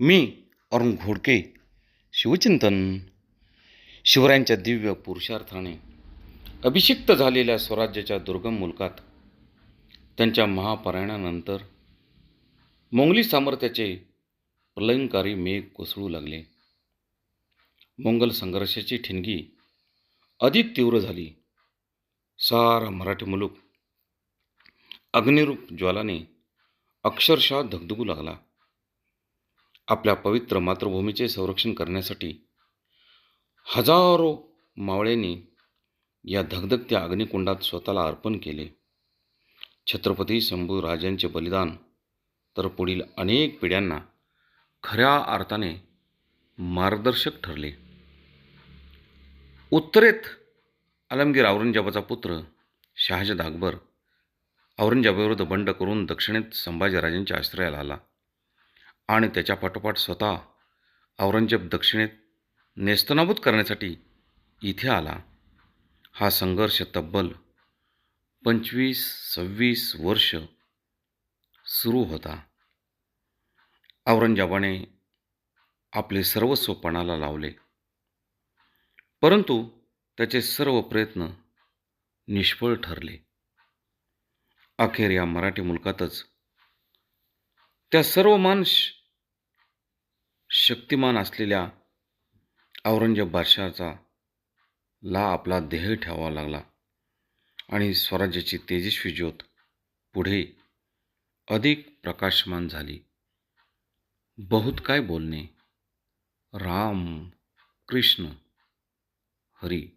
मी अरुण घोडके. शिवचिंतन. शिवरायांच्या दिव्य पुरुषार्थाने अभिषिक्त झालेल्या स्वराज्याच्या दुर्गम मुलकात त्यांच्या महापरायणानंतर मोंगली सामर्थ्याचे प्रलयंकारी मेघ कोसळू लागले. मोंगल संघर्षाची ठिणगी अधिक तीव्र झाली. सारा मराठी मुलूक अग्निरूप ज्वालाने अक्षरशः धगधगू लागला. आपल्या पवित्र मातृभूमीचे संरक्षण करण्यासाठी हजारो मावळ्यांनी या धगधगत्या अग्निकुंडात स्वतःला अर्पण केले. छत्रपती शंभूराजांचे बलिदान तर पुढील अनेक पिढ्यांना खऱ्या अर्थाने मार्गदर्शक ठरले. उत्तरेत आलमगीर औरंगजेबाचा पुत्र शहाजाद अकबर औरंगजेबाविरुद्ध बंड करून दक्षिणेत संभाजीराजांच्या आश्रयाला आला आणि त्याच्या पाठोपाठ स्वतः औरंगजेब दक्षिणेत नेस्तनाबूत करण्यासाठी इथे आला. हा संघर्ष तब्बल 25-26 वर्ष सुरू होता. औरंगजेबाने आपले सर्वस्व पणाला लावले, परंतु त्याचे सर्व प्रयत्न निष्फळ ठरले. अखेर या मराठी मुलकातच त्या सर्वमान शक्तिमान असलेल्या औरंगजेब बादशहाचा ला आपला देह ठेवावा लागला आणि स्वराज्याची तेजस्वी ज्योत पुढे अधिक प्रकाशमान झाली. बहुत काय बोलणे. राम कृष्ण हरी.